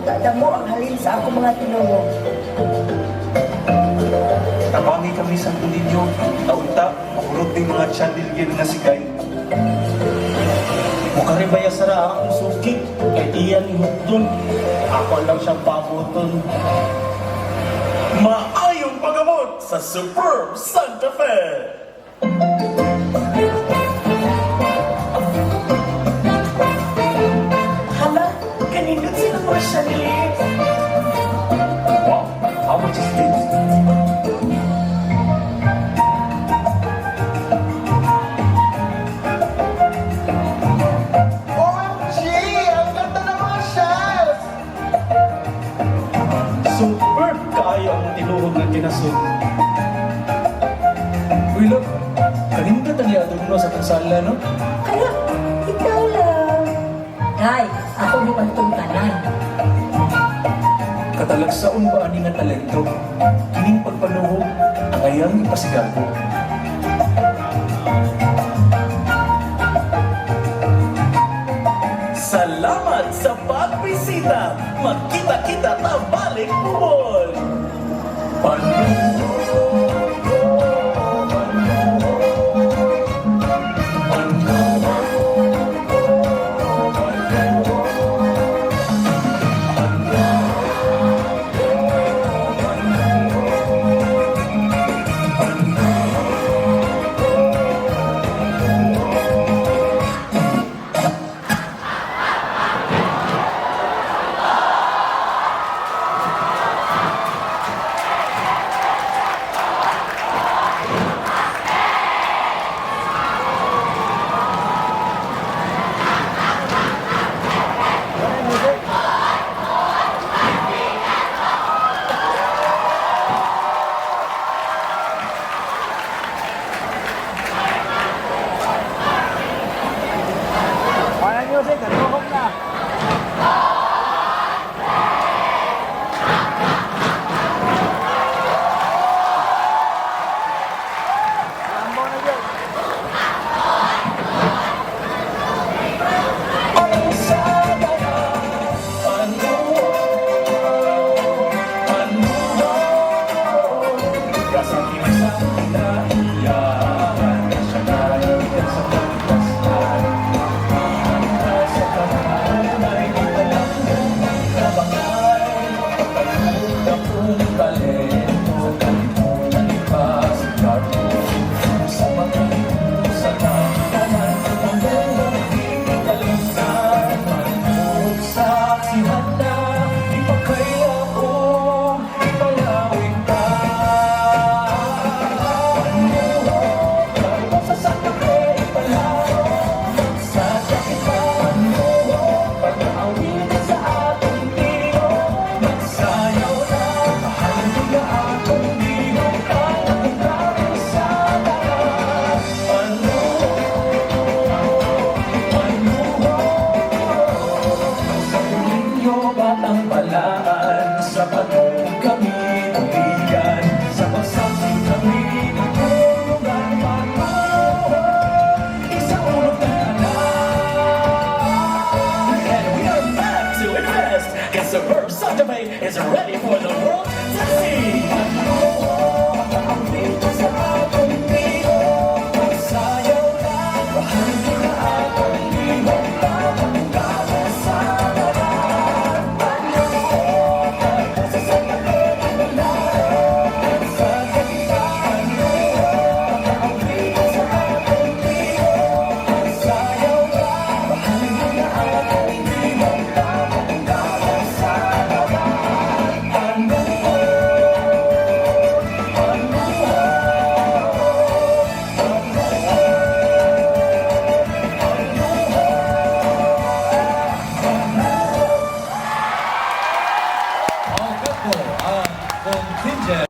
damo ang halin sa ako mga tinulog. Tabangi kami sa ninyo, taunta, makulot ng mga chandelier nga sigay. Mukaribaya sara akong suki, kay iyan ni Hukdun. Ako lang siyang pabuton. Maayong paggamot sa Superb Santa Fe! Hala, kanindot sila mga chandelier. Wow, how much is this? OMG! Ang ganda ng mga shells! Superb kaayo ang tinuhog ng kinasod. Uy, look, kanina ka niya adugno sa pansala, no? Kaya, ikaw lang. Day, ako ni pantungtanan. Katalagsaon ba ani nga talento? Kining pagpanuhog, ang ayang ipasigago. Salamat sa pagbisita! Magkita-kita ta balik bubol! Batang balaan sa patong kami tuligan sa pagsasing kami nagtulungan patuloy isang ulog ng anak. And we are back to invest! Cause Superb Santa Fe is ready for the world to see!